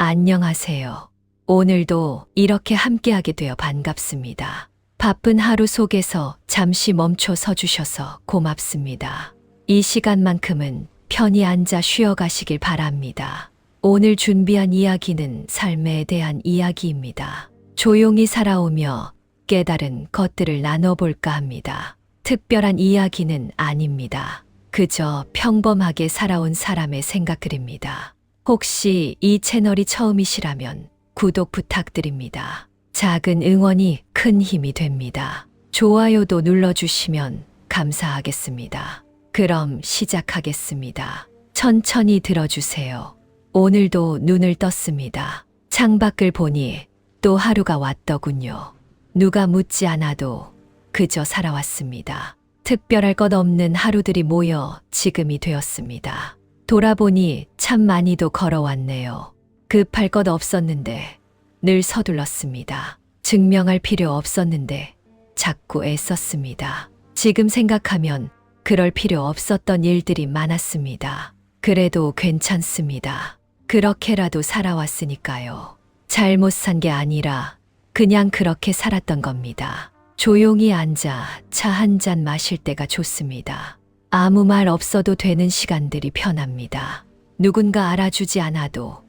안녕하세요. 오늘도 이렇게 함께하게 되어 반갑습니다. 바쁜 하루 속에서 잠시 멈춰 서주셔서 고맙습니다. 이 시간만큼은 편히 앉아 쉬어가시길 바랍니다. 오늘 준비한 이야기는 삶에 대한 이야기입니다. 조용히 살아오며 깨달은 것들을 나눠볼까 합니다. 특별한 이야기는 아닙니다. 그저 평범하게 살아온 사람의 생각들입니다. 혹시 이 채널이 처음이시라면 구독 부탁드립니다. 작은 응원이 큰 힘이 됩니다. 좋아요도 눌러주시면 감사하겠습니다. 그럼 시작하겠습니다. 천천히 들어주세요. 오늘도 눈을 떴습니다. 창밖을 보니 또 하루가 왔더군요. 누가 묻지 않아도 그저 살아왔습니다. 특별할 것 없는 하루들이 모여 지금이 되었습니다. 돌아보니 참 많이도 걸어왔네요. 급할 것 없었는데 늘 서둘렀습니다. 증명할 필요 없었는데 자꾸 애썼습니다. 지금 생각하면 그럴 필요 없었던 일들이 많았습니다. 그래도 괜찮습니다. 그렇게라도 살아왔으니까요. 잘못 산 게 아니라 그냥 그렇게 살았던 겁니다. 조용히 앉아 차 한 잔 마실 때가 좋습니다. 아무 말 없어도 되는 시간들이 편합니다. 누군가 알아주지 않아도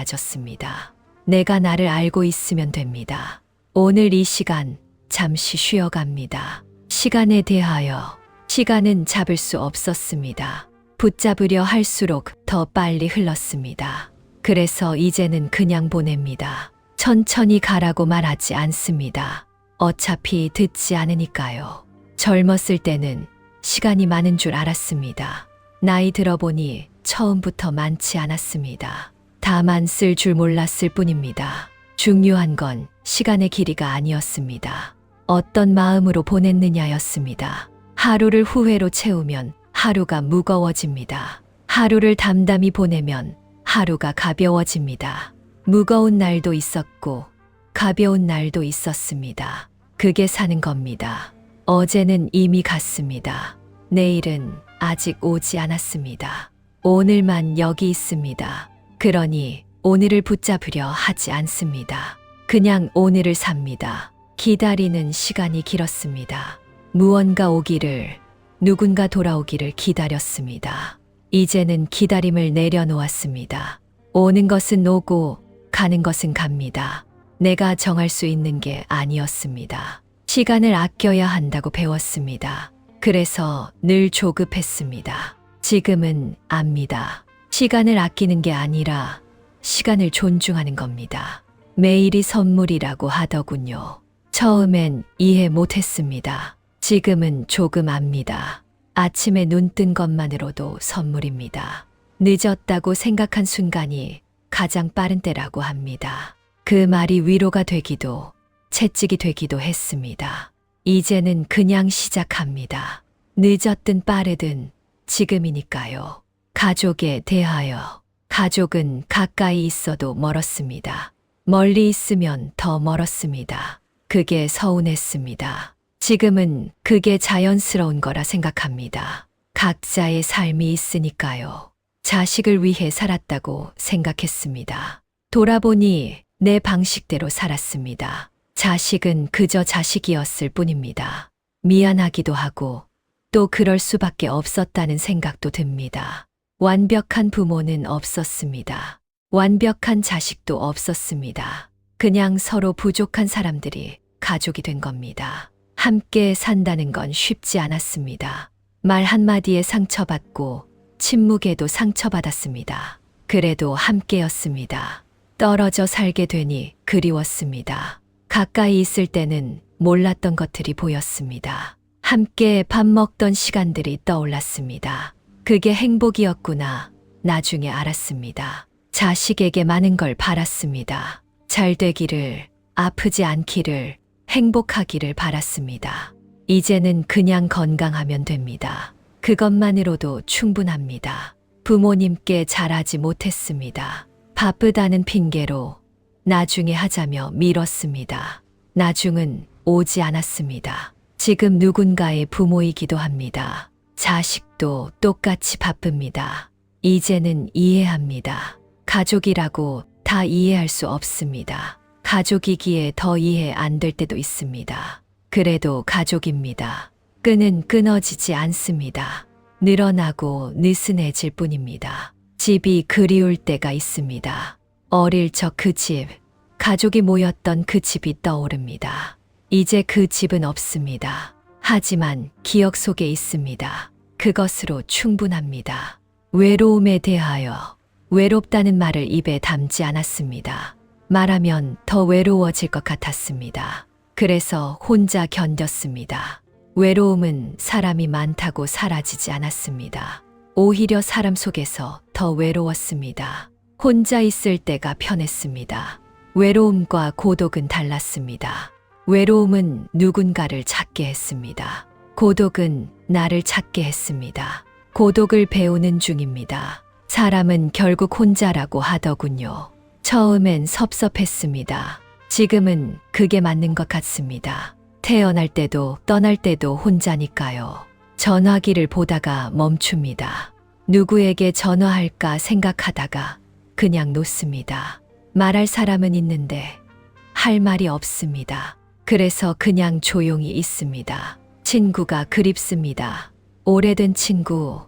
괜찮아졌습니다. 내가 나를 알고 있으면 됩니다. 오늘 이 시간 잠시 쉬어갑니다. 시간에 대하여 시간은 잡을 수 없었습니다. 붙잡으려 할수록 더 빨리 흘렀습니다. 그래서 이제는 그냥 보냅니다. 천천히 가라고 말하지 않습니다. 어차피 듣지 않으니까요. 젊었을 때는 시간이 많은 줄 알았습니다. 나이 들어보니 처음부터 많지 않았습니다. 다만 쓸 줄 몰랐을 뿐입니다. 중요한 건 시간의 길이가 아니었습니다. 어떤 마음으로 보냈느냐였습니다. 하루를 후회로 채우면 하루가 무거워집니다. 하루를 담담히 보내면 하루가 가벼워집니다. 무거운 날도 있었고 가벼운 날도 있었습니다. 그게 사는 겁니다. 어제는 이미 갔습니다. 내일은 아직 오지 않았습니다. 오늘만 여기 있습니다. 그러니 오늘을 붙잡으려 하지 않습니다. 그냥 오늘을 삽니다. 기다리는 시간이 길었습니다. 무언가 오기를, 누군가 돌아오기를 기다렸습니다. 이제는 기다림을 내려놓았습니다. 오는 것은 오고 가는 것은 갑니다. 내가 정할 수 있는 게 아니었습니다. 시간을 아껴야 한다고 배웠습니다. 그래서 늘 조급했습니다. 지금은 압니다. 시간을 아끼는 게 아니라 시간을 존중하는 겁니다. 매일이 선물이라고 하더군요. 처음엔 이해 못했습니다. 지금은 조금 압니다. 아침에 눈 뜬 것만으로도 선물입니다. 늦었다고 생각한 순간이 가장 빠른 때라고 합니다. 그 말이 위로가 되기도 채찍이 되기도 했습니다. 이제는 그냥 시작합니다. 늦었든 빠르든 지금이니까요. 가족에 대하여 가족은 가까이 있어도 멀었습니다. 멀리 있으면 더 멀었습니다. 그게 서운했습니다. 지금은 그게 자연스러운 거라 생각합니다. 각자의 삶이 있으니까요. 자식을 위해 살았다고 생각했습니다. 돌아보니 내 방식대로 살았습니다. 자식은 그저 자식이었을 뿐입니다. 미안하기도 하고 또 그럴 수밖에 없었다는 생각도 듭니다. 완벽한 부모는 없었습니다. 완벽한 자식도 없었습니다. 그냥 서로 부족한 사람들이 가족이 된 겁니다. 함께 산다는 건 쉽지 않았습니다. 말 한마디에 상처받고 침묵에도 상처받았습니다. 그래도 함께였습니다. 떨어져 살게 되니 그리웠습니다. 가까이 있을 때는 몰랐던 것들이 보였습니다. 함께 밥 먹던 시간들이 떠올랐습니다. 그게 행복이었구나. 나중에 알았습니다. 자식에게 많은 걸 바랐습니다. 잘 되기를, 아프지 않기를, 행복하기를 바랐습니다. 이제는 그냥 건강하면 됩니다. 그것만으로도 충분합니다. 부모님께 잘하지 못했습니다. 바쁘다는 핑계로 나중에 하자며 미뤘습니다. 나중은 오지 않았습니다. 지금 누군가의 부모이기도 합니다. 자식도 똑같이 바쁩니다. 이제는 이해합니다. 가족이라고 다 이해할 수 없습니다. 가족이기에 더 이해 안 될 때도 있습니다. 그래도 가족입니다. 끈은 끊어지지 않습니다. 늘어나고 느슨해질 뿐입니다. 집이 그리울 때가 있습니다. 어릴 적 그 집, 가족이 모였던 그 집이 떠오릅니다. 이제 그 집은 없습니다. 하지만 기억 속에 있습니다. 그것으로 충분합니다. 외로움에 대하여 외롭다는 말을 입에 담지 않았습니다. 말하면 더 외로워질 것 같았습니다. 그래서 혼자 견뎠습니다. 외로움은 사람이 많다고 사라지지 않았습니다. 오히려 사람 속에서 더 외로웠습니다. 혼자 있을 때가 편했습니다. 외로움과 고독은 달랐습니다. 외로움은 누군가를 찾게 했습니다. 고독은 나를 찾게 했습니다. 고독을 배우는 중입니다. 사람은 결국 혼자라고 하더군요. 처음엔 섭섭했습니다. 지금은 그게 맞는 것 같습니다. 태어날 때도 떠날 때도 혼자니까요. 전화기를 보다가 멈춥니다. 누구에게 전화할까 생각하다가 그냥 놓습니다. 말할 사람은 있는데 할 말이 없습니다. 그래서 그냥 조용히 있습니다. 친구가 그립습니다. 오래된 친구,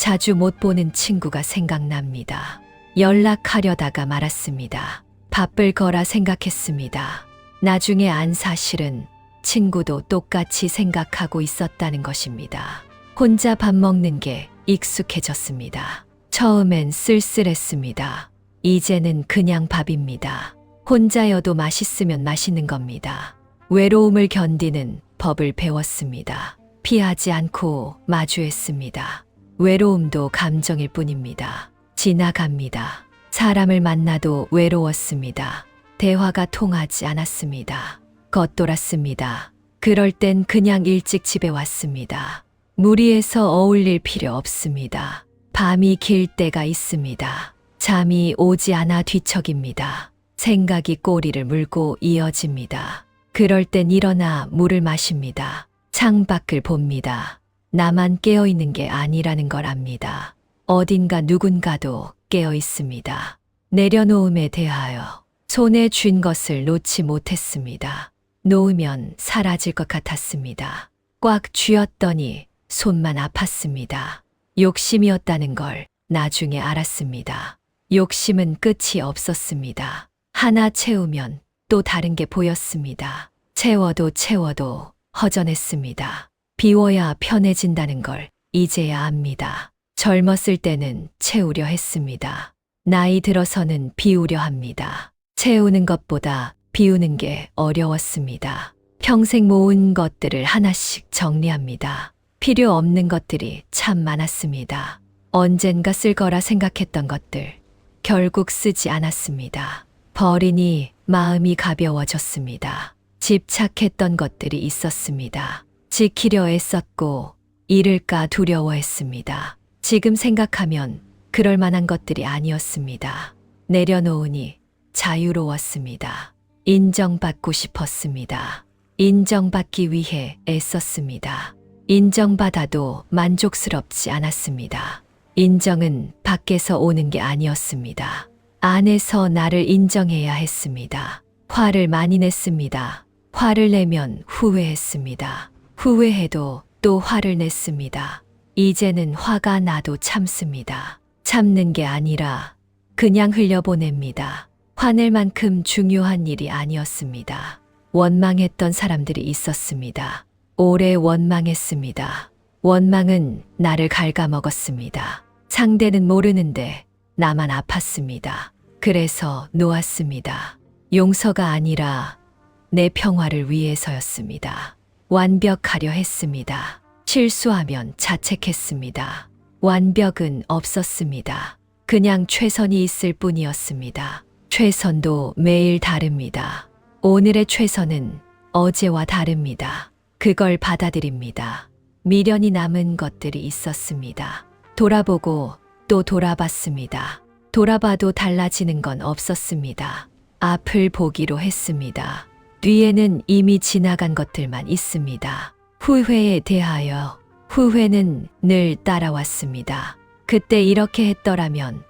자주 못 보는 친구가 생각납니다. 연락하려다가 말았습니다. 바쁠 거라 생각했습니다. 나중에 안 사실은 친구도 똑같이 생각하고 있었다는 것입니다. 혼자 밥 먹는 게 익숙해졌습니다. 처음엔 쓸쓸했습니다. 이제는 그냥 밥입니다. 혼자여도 맛있으면 맛있는 겁니다. 외로움을 견디는 법을 배웠습니다. 피하지 않고 마주했습니다. 외로움도 감정일 뿐입니다. 지나갑니다. 사람을 만나도 외로웠습니다. 대화가 통하지 않았습니다. 겉돌았습니다. 그럴 땐 그냥 일찍 집에 왔습니다. 무리해서 어울릴 필요 없습니다. 밤이 길 때가 있습니다. 잠이 오지 않아 뒤척입니다. 생각이 꼬리를 물고 이어집니다. 그럴 땐 일어나 물을 마십니다. 창밖을 봅니다. 나만 깨어 있는 게 아니라는 걸 압니다. 어딘가 누군가도 깨어 있습니다. 내려놓음에 대하여 손에 쥔 것을 놓지 못했습니다. 놓으면 사라질 것 같았습니다. 꽉 쥐었더니 손만 아팠습니다. 욕심이었다는 걸 나중에 알았습니다. 욕심은 끝이 없었습니다. 하나 채우면 또 다른 게 보였습니다. 채워도 채워도 허전했습니다. 비워야 편해진다는 걸 이제야 압니다. 젊었을 때는 채우려 했습니다. 나이 들어서는 비우려 합니다. 채우는 것보다 비우는 게 어려웠습니다. 평생 모은 것들을 하나씩 정리합니다. 필요 없는 것들이 참 많았습니다. 언젠가 쓸 거라 생각했던 것들, 결국 쓰지 않았습니다. 버리니 마음이 가벼워졌습니다. 집착했던 것들이 있었습니다. 지키려 애썼고 잃을까 두려워했습니다. 지금 생각하면 그럴 만한 것들이 아니었습니다. 내려놓으니 자유로웠습니다. 인정받고 싶었습니다. 인정받기 위해 애썼습니다. 인정받아도 만족스럽지 않았습니다. 인정은 밖에서 오는 게 아니었습니다. 안에서 나를 인정해야 했습니다. 화를 많이 냈습니다. 화를 내면 후회했습니다. 후회해도 또 화를 냈습니다. 이제는 화가 나도 참습니다. 참는 게 아니라 그냥 흘려보냅니다. 화낼 만큼 중요한 일이 아니었습니다. 원망했던 사람들이 있었습니다. 오래 원망했습니다. 원망은 나를 갉아먹었습니다. 상대는 모르는데 나만 아팠습니다. 그래서 놓았습니다. 용서가 아니라 내 평화를 위해서였습니다. 완벽하려 했습니다. 실수하면 자책했습니다. 완벽은 없었습니다. 그냥 최선이 있을 뿐이었습니다. 최선도 매일 다릅니다. 오늘의 최선은 어제와 다릅니다. 그걸 받아들입니다. 미련이 남은 것들이 있었습니다. 돌아보고 또 돌아봤습니다. 돌아봐도 달라지는 건 없었습니다. 앞을 보기로 했습니다. 뒤에는 이미 지나간 것들만 있습니다. 후회에 대하여 후회는 늘 따라왔습니다. 그때 이렇게 했더라면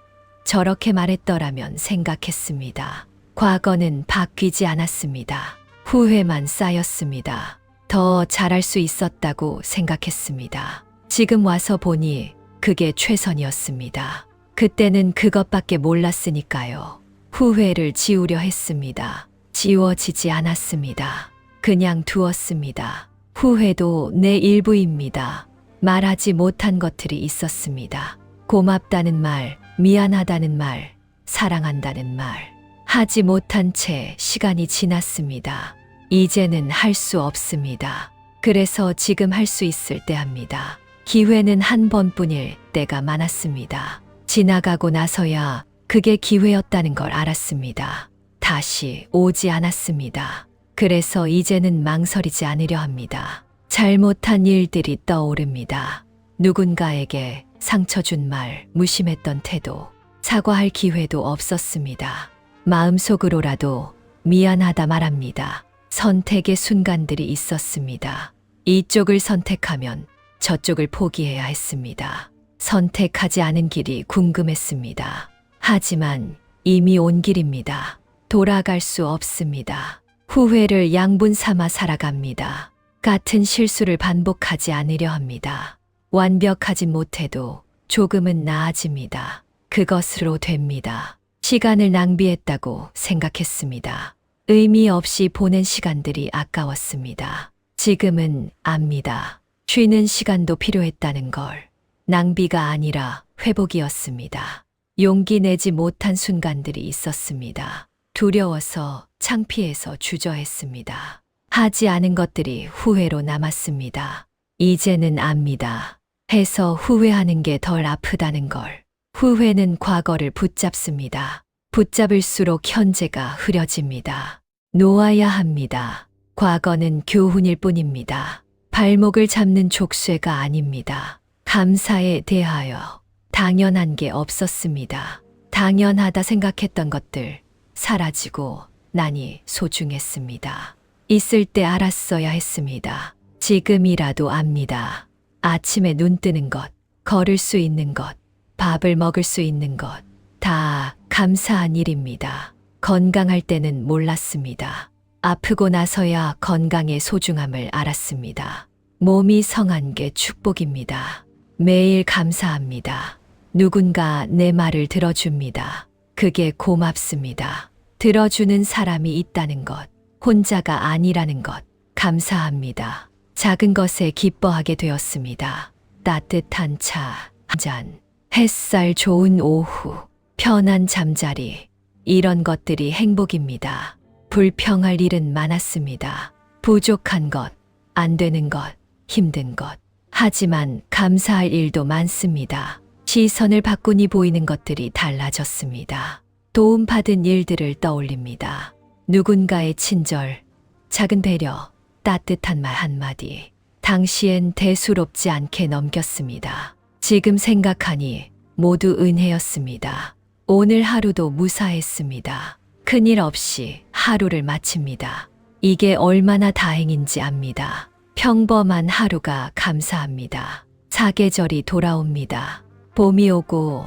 저렇게 말했더라면 생각했습니다. 과거는 바뀌지 않았습니다. 후회만 쌓였습니다. 더 잘할 수 있었다고 생각했습니다. 지금 와서 보니 그게 최선이었습니다. 그때는 그것밖에 몰랐으니까요. 후회를 지우려 했습니다. 지워지지 않았습니다. 그냥 두었습니다. 후회도 내 일부입니다. 말하지 못한 것들이 있었습니다. 고맙다는 말, 미안하다는 말, 사랑한다는 말. 하지 못한 채 시간이 지났습니다. 이제는 할 수 없습니다. 그래서 지금 할 수 있을 때 합니다. 기회는 한 번뿐일 때가 많았습니다. 지나가고 나서야 그게 기회였다는 걸 알았습니다. 다시 오지 않았습니다. 그래서 이제는 망설이지 않으려 합니다. 잘못한 일들이 떠오릅니다. 누군가에게 상처 준 말, 무심했던 태도, 사과할 기회도 없었습니다. 마음속으로라도 미안하다 말합니다. 선택의 순간들이 있었습니다. 이쪽을 선택하면 저쪽을 포기해야 했습니다. 선택하지 않은 길이 궁금했습니다. 하지만 이미 온 길입니다. 돌아갈 수 없습니다. 후회를 양분 삼아 살아갑니다. 같은 실수를 반복하지 않으려 합니다. 완벽하진 못해도 조금은 나아집니다. 그것으로 됩니다. 시간을 낭비했다고 생각했습니다. 의미 없이 보낸 시간들이 아까웠습니다. 지금은 압니다. 쉬는 시간도 필요했다는 걸. 낭비가 아니라 회복이었습니다. 용기 내지 못한 순간들이 있었습니다. 두려워서 창피해서 주저했습니다. 하지 않은 것들이 후회로 남았습니다. 이제는 압니다. 해서 후회하는 게 덜 아프다는 걸. 후회는 과거를 붙잡습니다. 붙잡을수록 현재가 흐려집니다. 놓아야 합니다. 과거는 교훈일 뿐입니다. 발목을 잡는 족쇄가 아닙니다. 감사에 대하여 당연한 게 없었습니다. 당연하다 생각했던 것들 사라지고 나니 소중했습니다. 있을 때 알았어야 했습니다. 지금이라도 압니다. 아침에 눈 뜨는 것, 걸을 수 있는 것, 밥을 먹을 수 있는 것, 다 감사한 일입니다. 건강할 때는 몰랐습니다. 아프고 나서야 건강의 소중함을 알았습니다. 몸이 성한 게 축복입니다. 매일 감사합니다. 누군가 내 말을 들어줍니다. 그게 고맙습니다. 들어주는 사람이 있다는 것, 혼자가 아니라는 것, 감사합니다. 작은 것에 기뻐하게 되었습니다. 따뜻한 차 한 잔, 햇살 좋은 오후, 편한 잠자리, 이런 것들이 행복입니다. 불평할 일은 많았습니다. 부족한 것, 안 되는 것, 힘든 것. 하지만 감사할 일도 많습니다. 시선을 바꾸니 보이는 것들이 달라졌습니다. 도움받은 일들을 떠올립니다. 누군가의 친절, 작은 배려, 따뜻한 말 한마디. 당시엔 대수롭지 않게 넘겼습니다. 지금 생각하니 모두 은혜였습니다. 오늘 하루도 무사했습니다. 큰일 없이 하루를 마칩니다. 이게 얼마나 다행인지 압니다. 평범한 하루가 감사합니다. 사계절이 돌아옵니다. 봄이 오고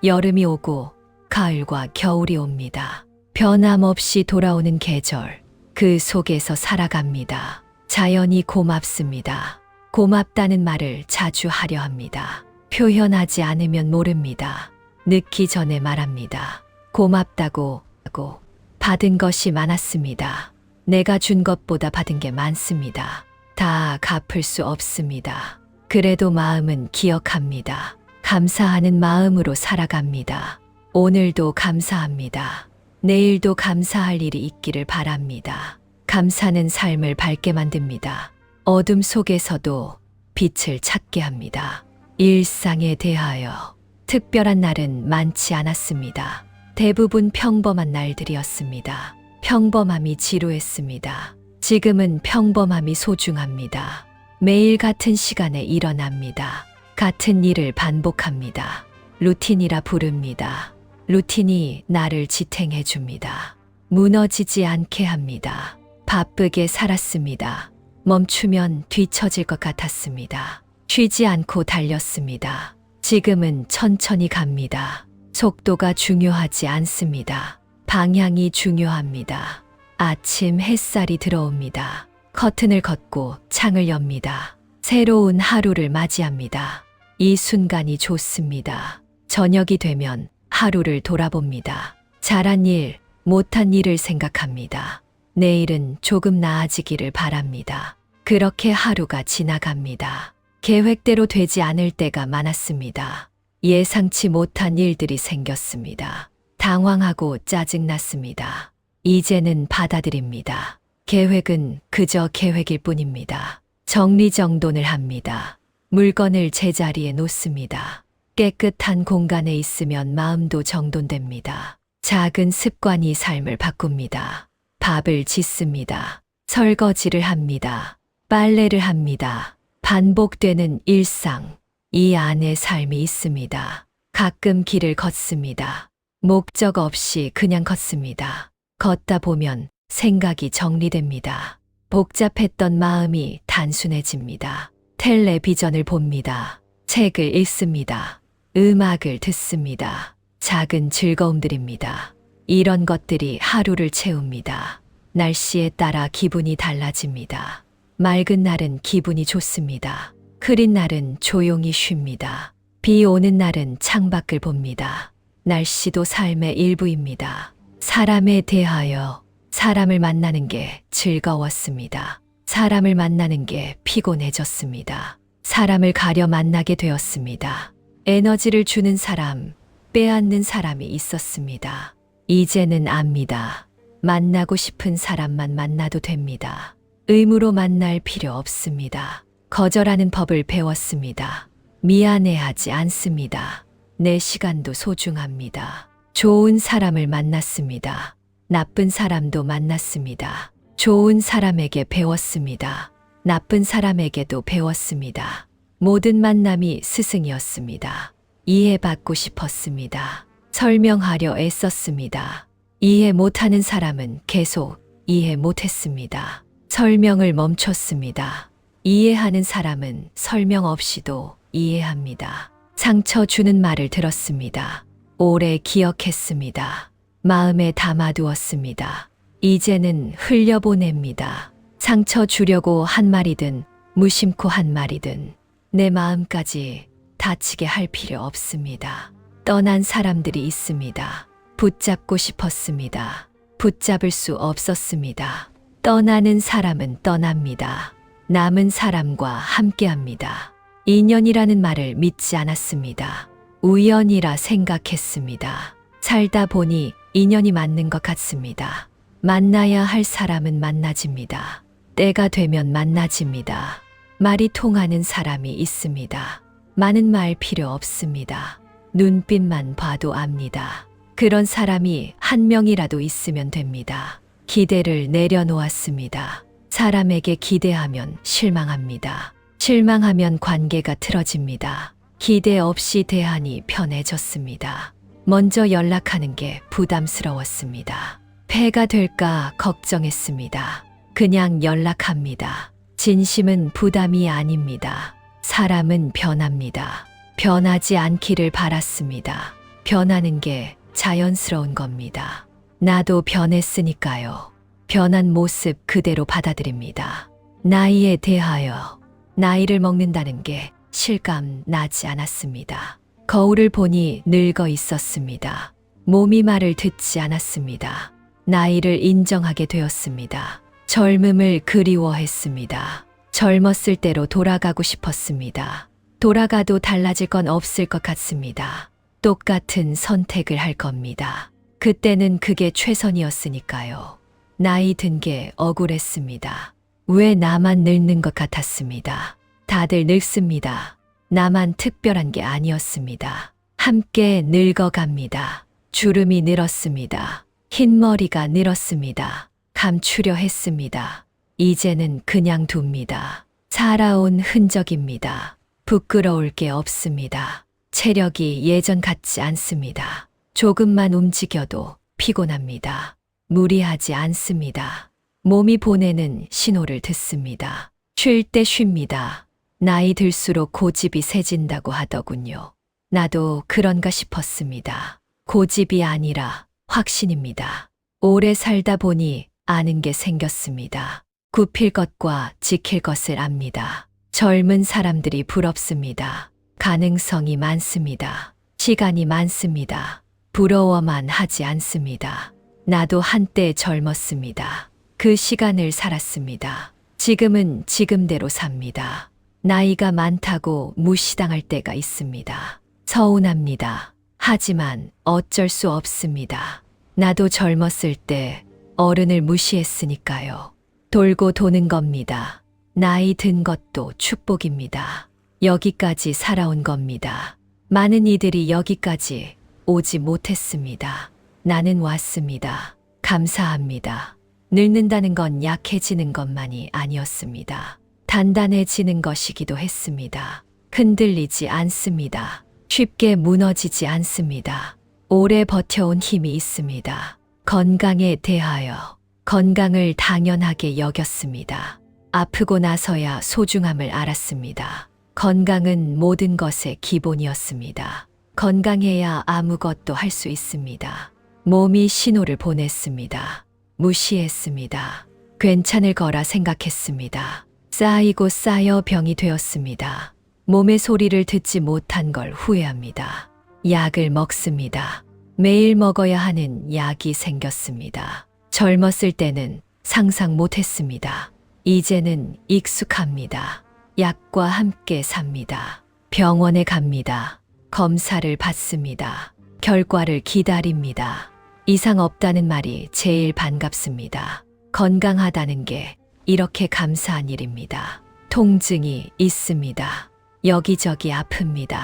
여름이 오고 가을과 겨울이 옵니다. 변함없이 돌아오는 계절, 그 속에서 살아갑니다. 자연이 고맙습니다. 고맙다는 말을 자주 하려 합니다. 표현하지 않으면 모릅니다. 늦기 전에 말합니다. 고맙다고 하고 받은 것이 많았습니다. 내가 준 것보다 받은 게 많습니다. 다 갚을 수 없습니다. 그래도 마음은 기억합니다. 감사하는 마음으로 살아갑니다. 오늘도 감사합니다. 내일도 감사할 일이 있기를 바랍니다. 감사는 삶을 밝게 만듭니다. 어둠 속에서도 빛을 찾게 합니다. 일상에 대하여 특별한 날은 많지 않았습니다. 대부분 평범한 날들이었습니다. 평범함이 지루했습니다. 지금은 평범함이 소중합니다. 매일 같은 시간에 일어납니다. 같은 일을 반복합니다. 루틴이라 부릅니다. 루틴이 나를 지탱해 줍니다. 무너지지 않게 합니다. 바쁘게 살았습니다. 멈추면 뒤처질 것 같았습니다. 쉬지 않고 달렸습니다. 지금은 천천히 갑니다. 속도가 중요하지 않습니다. 방향이 중요합니다. 아침 햇살이 들어옵니다. 커튼을 걷고 창을 엽니다. 새로운 하루를 맞이합니다. 이 순간이 좋습니다. 저녁이 되면 하루를 돌아봅니다. 잘한 일, 못한 일을 생각합니다. 내일은 조금 나아지기를 바랍니다. 그렇게 하루가 지나갑니다. 계획대로 되지 않을 때가 많았습니다. 예상치 못한 일들이 생겼습니다. 당황하고 짜증났습니다. 이제는 받아들입니다. 계획은 그저 계획일 뿐입니다. 정리정돈을 합니다. 물건을 제자리에 놓습니다. 깨끗한 공간에 있으면 마음도 정돈됩니다. 작은 습관이 삶을 바꿉니다. 밥을 짓습니다. 설거지를 합니다. 빨래를 합니다. 반복되는 일상. 이 안에 삶이 있습니다. 가끔 길을 걷습니다. 목적 없이 그냥 걷습니다. 걷다 보면 생각이 정리됩니다. 복잡했던 마음이 단순해집니다. 텔레비전을 봅니다. 책을 읽습니다. 음악을 듣습니다. 작은 즐거움들입니다. 이런 것들이 하루를 채웁니다. 날씨에 따라 기분이 달라집니다. 맑은 날은 기분이 좋습니다. 흐린 날은 조용히 쉽니다. 비 오는 날은 창밖을 봅니다. 날씨도 삶의 일부입니다. 사람에 대하여 사람을 만나는 게 즐거웠습니다. 사람을 만나는 게 피곤해졌습니다. 사람을 가려 만나게 되었습니다. 에너지를 주는 사람, 빼앗는 사람이 있었습니다. 이제는 압니다. 만나고 싶은 사람만 만나도 됩니다. 의무로 만날 필요 없습니다. 거절하는 법을 배웠습니다. 미안해하지 않습니다. 내 시간도 소중합니다. 좋은 사람을 만났습니다. 나쁜 사람도 만났습니다. 좋은 사람에게 배웠습니다. 나쁜 사람에게도 배웠습니다. 모든 만남이 스승이었습니다. 이해받고 싶었습니다. 설명하려 애썼습니다. 이해 못하는 사람은 계속 이해 못했습니다. 설명을 멈췄습니다. 이해하는 사람은 설명 없이도 이해합니다. 상처 주는 말을 들었습니다. 오래 기억했습니다. 마음에 담아두었습니다. 이제는 흘려보냅니다. 상처 주려고 한 말이든 무심코 한 말이든 내 마음까지 다치게 할 필요 없습니다. 떠난 사람들이 있습니다. 붙잡고 싶었습니다. 붙잡을 수 없었습니다. 떠나는 사람은 떠납니다. 남은 사람과 함께합니다. 인연이라는 말을 믿지 않았습니다. 우연이라 생각했습니다. 살다 보니 인연이 맞는 것 같습니다. 만나야 할 사람은 만나집니다. 때가 되면 만나집니다. 말이 통하는 사람이 있습니다. 많은 말 필요 없습니다. 눈빛만 봐도 압니다. 그런 사람이 한 명이라도 있으면 됩니다. 기대를 내려놓았습니다. 사람에게 기대하면 실망합니다. 실망하면 관계가 틀어집니다. 기대 없이 대하니 편해졌습니다. 먼저 연락하는 게 부담스러웠습니다. 폐가 될까 걱정했습니다. 그냥 연락합니다. 진심은 부담이 아닙니다. 사람은 변합니다. 변하지 않기를 바랐습니다. 변하는 게 자연스러운 겁니다. 나도 변했으니까요. 변한 모습 그대로 받아들입니다. 나이에 대하여 나이를 먹는다는 게 실감 나지 않았습니다. 거울을 보니 늙어 있었습니다. 몸이 말을 듣지 않았습니다. 나이를 인정하게 되었습니다. 젊음을 그리워했습니다. 젊었을 때로 돌아가고 싶었습니다. 돌아가도 달라질 건 없을 것 같습니다. 똑같은 선택을 할 겁니다. 그때는 그게 최선이었으니까요. 나이 든 게 억울했습니다. 왜 나만 늙는 것 같았습니다. 다들 늙습니다. 나만 특별한 게 아니었습니다. 함께 늙어갑니다. 주름이 늘었습니다. 흰머리가 늘었습니다. 감추려 했습니다. 이제는 그냥 둡니다. 살아온 흔적입니다. 부끄러울 게 없습니다. 체력이 예전 같지 않습니다. 조금만 움직여도 피곤합니다. 무리하지 않습니다. 몸이 보내는 신호를 듣습니다. 쉴 때 쉽니다. 나이 들수록 고집이 세진다고 하더군요. 나도 그런가 싶었습니다. 고집이 아니라 확신입니다. 오래 살다 보니 아는 게 생겼습니다. 굽힐 것과 지킬 것을 압니다. 젊은 사람들이 부럽습니다. 가능성이 많습니다. 시간이 많습니다. 부러워만 하지 않습니다. 나도 한때 젊었습니다. 그 시간을 살았습니다. 지금은 지금대로 삽니다. 나이가 많다고 무시당할 때가 있습니다. 서운합니다. 하지만 어쩔 수 없습니다. 나도 젊었을 때 어른을 무시했으니까요. 돌고 도는 겁니다. 나이 든 것도 축복입니다. 여기까지 살아온 겁니다. 많은 이들이 여기까지 오지 못했습니다. 나는 왔습니다. 감사합니다. 늙는다는 건 약해지는 것만이 아니었습니다. 단단해지는 것이기도 했습니다. 흔들리지 않습니다. 쉽게 무너지지 않습니다. 오래 버텨온 힘이 있습니다. 건강에 대하여 건강을 당연하게 여겼습니다. 아프고 나서야 소중함을 알았습니다. 건강은 모든 것의 기본이었습니다. 건강해야 아무것도 할 수 있습니다. 몸이 신호를 보냈습니다. 무시했습니다. 괜찮을 거라 생각했습니다. 쌓이고 쌓여 병이 되었습니다. 몸의 소리를 듣지 못한 걸 후회합니다. 약을 먹습니다. 매일 먹어야 하는 약이 생겼습니다. 젊었을 때는 상상 못했습니다. 이제는 익숙합니다. 약과 함께 삽니다. 병원에 갑니다. 검사를 받습니다. 결과를 기다립니다. 이상 없다는 말이 제일 반갑습니다. 건강하다는 게 이렇게 감사한 일입니다. 통증이 있습니다. 여기저기 아픕니다.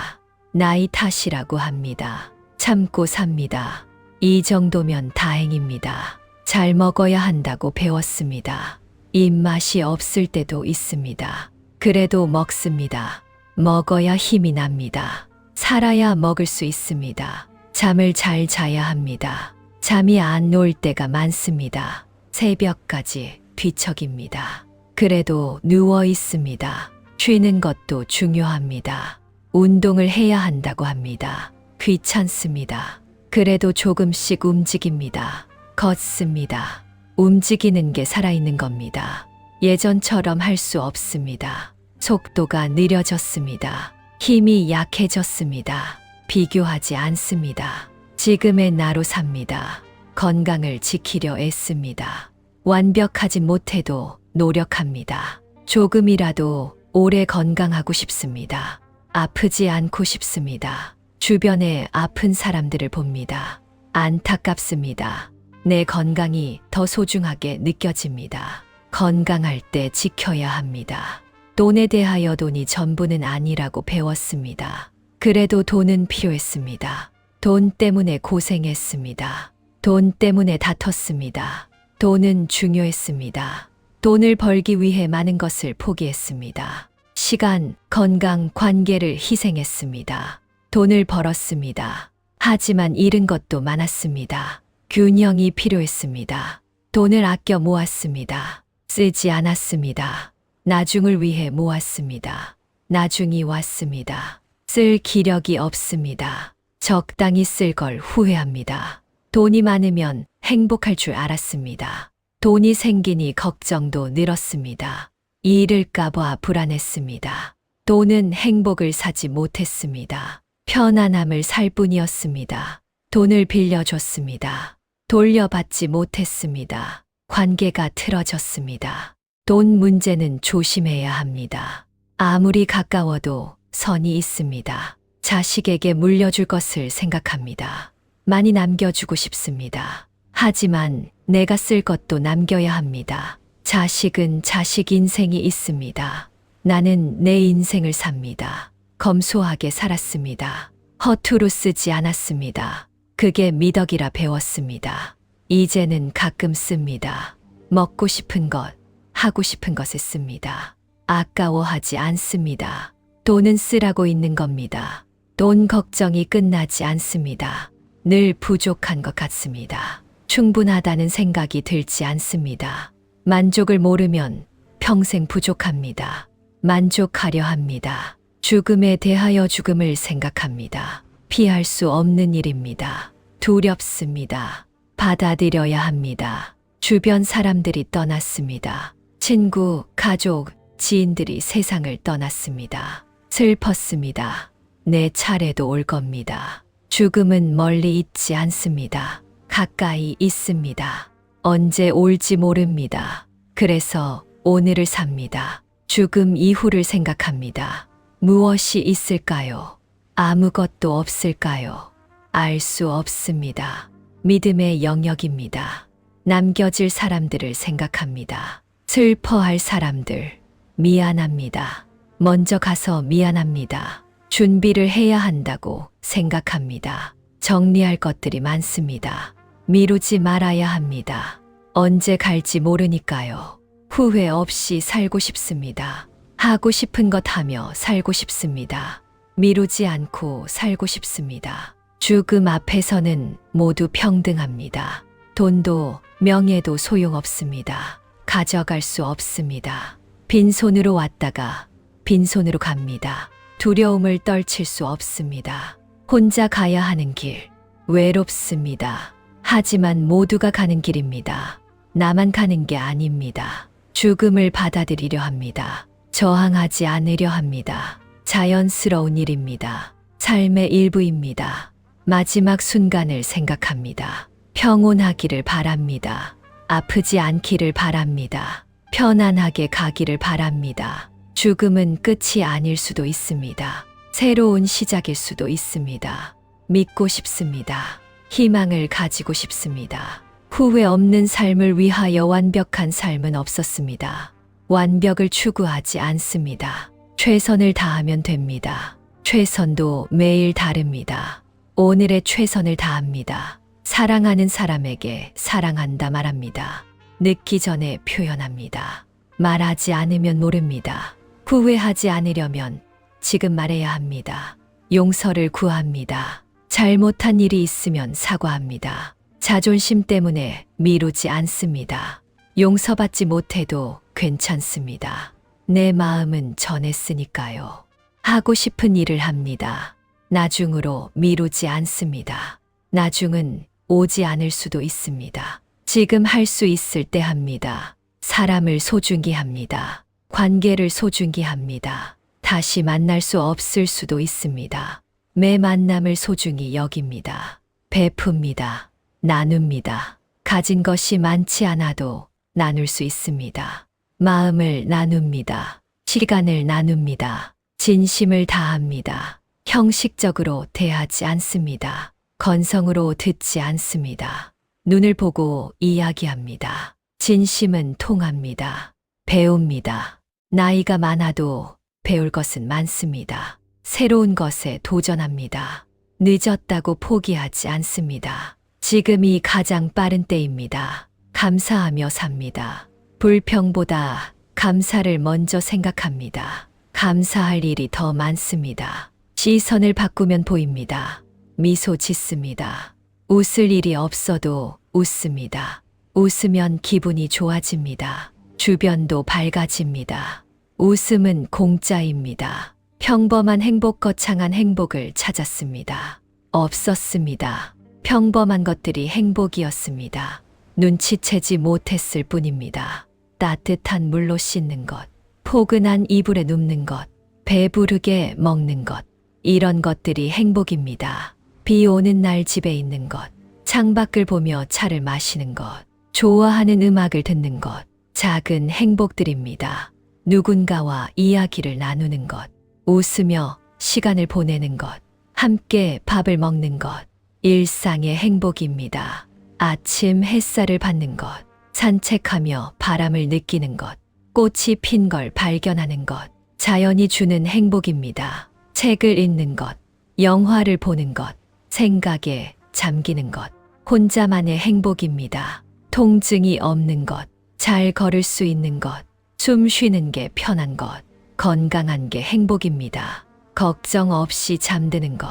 나이 탓이라고 합니다. 참고 삽니다. 이 정도면 다행입니다. 잘 먹어야 한다고 배웠습니다. 입맛이 없을 때도 있습니다. 그래도 먹습니다. 먹어야 힘이 납니다. 살아야 먹을 수 있습니다. 잠을 잘 자야 합니다. 잠이 안 올 때가 많습니다. 새벽까지 뒤척입니다. 그래도 누워 있습니다. 쉬는 것도 중요합니다. 운동을 해야 한다고 합니다. 귀찮습니다. 그래도 조금씩 움직입니다. 걷습니다. 움직이는 게 살아있는 겁니다. 예전처럼 할 수 없습니다. 속도가 느려졌습니다. 힘이 약해졌습니다. 비교하지 않습니다. 지금의 나로 삽니다. 건강을 지키려 애씁니다. 완벽하진 못해도 노력합니다. 조금이라도 오래 건강하고 싶습니다. 아프지 않고 싶습니다. 주변에 아픈 사람들을 봅니다. 안타깝습니다. 내 건강이 더 소중하게 느껴집니다. 건강할 때 지켜야 합니다. 돈에 대하여 돈이 전부는 아니라고 배웠습니다. 그래도 돈은 필요했습니다. 돈 때문에 고생했습니다. 돈 때문에 다퉜습니다. 돈은 중요했습니다. 돈을 벌기 위해 많은 것을 포기했습니다. 시간, 건강, 관계를 희생했습니다. 돈을 벌었습니다. 하지만 잃은 것도 많았습니다. 균형이 필요했습니다. 돈을 아껴 모았습니다. 쓰지 않았습니다. 나중을 위해 모았습니다. 나중이 왔습니다. 쓸 기력이 없습니다. 적당히 쓸 걸 후회합니다. 돈이 많으면 행복할 줄 알았습니다. 돈이 생기니 걱정도 늘었습니다. 잃을까봐 불안했습니다. 돈은 행복을 사지 못했습니다. 편안함을 살 뿐이었습니다. 돈을 빌려줬습니다. 돌려받지 못했습니다. 관계가 틀어졌습니다. 돈 문제는 조심해야 합니다. 아무리 가까워도 선이 있습니다. 자식에게 물려줄 것을 생각합니다. 많이 남겨주고 싶습니다. 하지만 내가 쓸 것도 남겨야 합니다. 자식은 자식 인생이 있습니다. 나는 내 인생을 삽니다. 검소하게 살았습니다. 허투루 쓰지 않았습니다. 그게 미덕이라 배웠습니다. 이제는 가끔 씁니다. 먹고 싶은 것, 하고 싶은 것에 씁니다. 아까워하지 않습니다. 돈은 쓰라고 있는 겁니다. 돈 걱정이 끝나지 않습니다. 늘 부족한 것 같습니다. 충분하다는 생각이 들지 않습니다. 만족을 모르면 평생 부족합니다. 만족하려 합니다. 죽음에 대하여 죽음을 생각합니다. 피할 수 없는 일입니다. 두렵습니다. 받아들여야 합니다. 주변 사람들이 떠났습니다. 친구, 가족, 지인들이 세상을 떠났습니다. 슬펐습니다. 내 차례도 올 겁니다. 죽음은 멀리 있지 않습니다. 가까이 있습니다. 언제 올지 모릅니다. 그래서 오늘을 삽니다. 죽음 이후를 생각합니다. 무엇이 있을까요? 아무것도 없을까요? 알 수 없습니다. 믿음의 영역입니다. 남겨질 사람들을 생각합니다. 슬퍼할 사람들, 미안합니다. 먼저 가서 미안합니다. 준비를 해야 한다고 생각합니다. 정리할 것들이 많습니다. 미루지 말아야 합니다. 언제 갈지 모르니까요. 후회 없이 살고 싶습니다. 하고 싶은 것 하며 살고 싶습니다. 미루지 않고 살고 싶습니다. 죽음 앞에서는 모두 평등합니다. 돈도 명예도 소용없습니다. 가져갈 수 없습니다. 빈손으로 왔다가 빈손으로 갑니다. 두려움을 떨칠 수 없습니다. 혼자 가야 하는 길, 외롭습니다. 하지만 모두가 가는 길입니다. 나만 가는 게 아닙니다. 죽음을 받아들이려 합니다. 저항하지 않으려 합니다. 자연스러운 일입니다. 삶의 일부입니다. 마지막 순간을 생각합니다. 평온하기를 바랍니다. 아프지 않기를 바랍니다. 편안하게 가기를 바랍니다. 죽음은 끝이 아닐 수도 있습니다. 새로운 시작일 수도 있습니다. 믿고 싶습니다. 희망을 가지고 싶습니다. 후회 없는 삶을 위하여 완벽한 삶은 없었습니다. 완벽을 추구하지 않습니다. 최선을 다하면 됩니다. 최선도 매일 다릅니다. 오늘의 최선을 다합니다. 사랑하는 사람에게 사랑한다 말합니다. 늦기 전에 표현합니다. 말하지 않으면 모릅니다. 후회하지 않으려면 지금 말해야 합니다. 용서를 구합니다. 잘못한 일이 있으면 사과합니다. 자존심 때문에 미루지 않습니다. 용서받지 못해도 괜찮습니다. 내 마음은 전했으니까요. 하고 싶은 일을 합니다. 나중으로 미루지 않습니다. 나중은 오지 않을 수도 있습니다. 지금 할 수 있을 때 합니다. 사람을 소중히 합니다. 관계를 소중히 합니다. 다시 만날 수 없을 수도 있습니다. 매 만남을 소중히 여깁니다. 베풉니다. 나눕니다. 가진 것이 많지 않아도 나눌 수 있습니다. 마음을 나눕니다. 시간을 나눕니다. 진심을 다합니다. 형식적으로 대하지 않습니다. 건성으로 듣지 않습니다. 눈을 보고 이야기합니다. 진심은 통합니다. 배웁니다. 나이가 많아도 배울 것은 많습니다. 새로운 것에 도전합니다. 늦었다고 포기하지 않습니다. 지금이 가장 빠른 때입니다. 감사하며 삽니다. 불평보다 감사를 먼저 생각합니다. 감사할 일이 더 많습니다. 시선을 바꾸면 보입니다. 미소 짓습니다. 웃을 일이 없어도 웃습니다. 웃으면 기분이 좋아집니다. 주변도 밝아집니다. 웃음은 공짜입니다. 평범한 행복 거창한 행복을 찾았습니다. 없었습니다. 평범한 것들이 행복이었습니다. 눈치채지 못했을 뿐입니다. 따뜻한 물로 씻는 것, 포근한 이불에 눕는 것, 배부르게 먹는 것, 이런 것들이 행복입니다. 비 오는 날 집에 있는 것, 창밖을 보며 차를 마시는 것, 좋아하는 음악을 듣는 것, 작은 행복들입니다. 누군가와 이야기를 나누는 것, 웃으며 시간을 보내는 것, 함께 밥을 먹는 것, 일상의 행복입니다. 아침 햇살을 받는 것, 산책하며 바람을 느끼는 것, 꽃이 핀 걸 발견하는 것, 자연이 주는 행복입니다. 책을 읽는 것, 영화를 보는 것, 생각에 잠기는 것, 혼자만의 행복입니다. 통증이 없는 것, 잘 걸을 수 있는 것, 숨 쉬는 게 편한 것, 건강한 게 행복입니다. 걱정 없이 잠드는 것,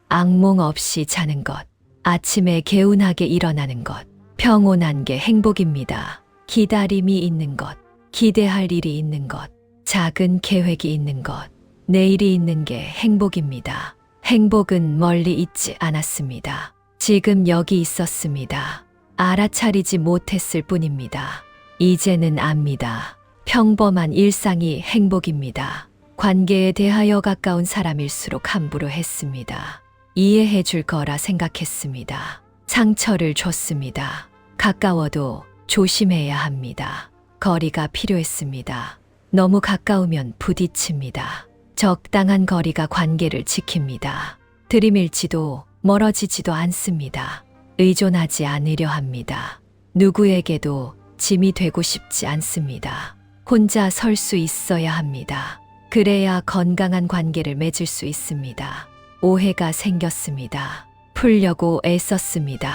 악몽 없이 자는 것, 아침에 개운하게 일어나는 것, 평온한 게 행복입니다. 기다림이 있는 것, 기대할 일이 있는 것, 작은 계획이 있는 것, 내일이 있는 게 행복입니다. 행복은 멀리 있지 않았습니다. 지금 여기 있었습니다. 알아차리지 못했을 뿐입니다. 이제는 압니다. 평범한 일상이 행복입니다. 관계에 대하여 가까운 사람일수록 함부로 했습니다. 이해해 줄 거라 생각했습니다. 상처를 줬습니다. 가까워도 조심해야 합니다. 거리가 필요했습니다. 너무 가까우면 부딪힙니다. 적당한 거리가 관계를 지킵니다. 들이밀지도 멀어지지도 않습니다. 의존하지 않으려 합니다. 누구에게도 짐이 되고 싶지 않습니다. 혼자 설 수 있어야 합니다. 그래야 건강한 관계를 맺을 수 있습니다. 오해가 생겼습니다. 풀려고 애썼습니다.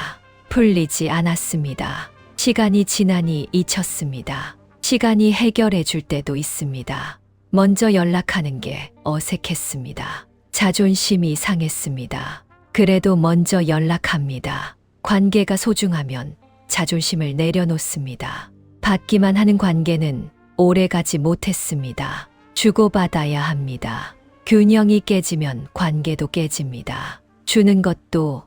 풀리지 않았습니다. 시간이 지나니 잊혔습니다. 시간이 해결해 줄 때도 있습니다. 먼저 연락하는 게 어색했습니다. 자존심이 상했습니다. 그래도 먼저 연락합니다. 관계가 소중하면 자존심을 내려놓습니다. 받기만 하는 관계는 오래가지 못했습니다. 주고받아야 합니다. 균형이 깨지면 관계도 깨집니다. 주는 것도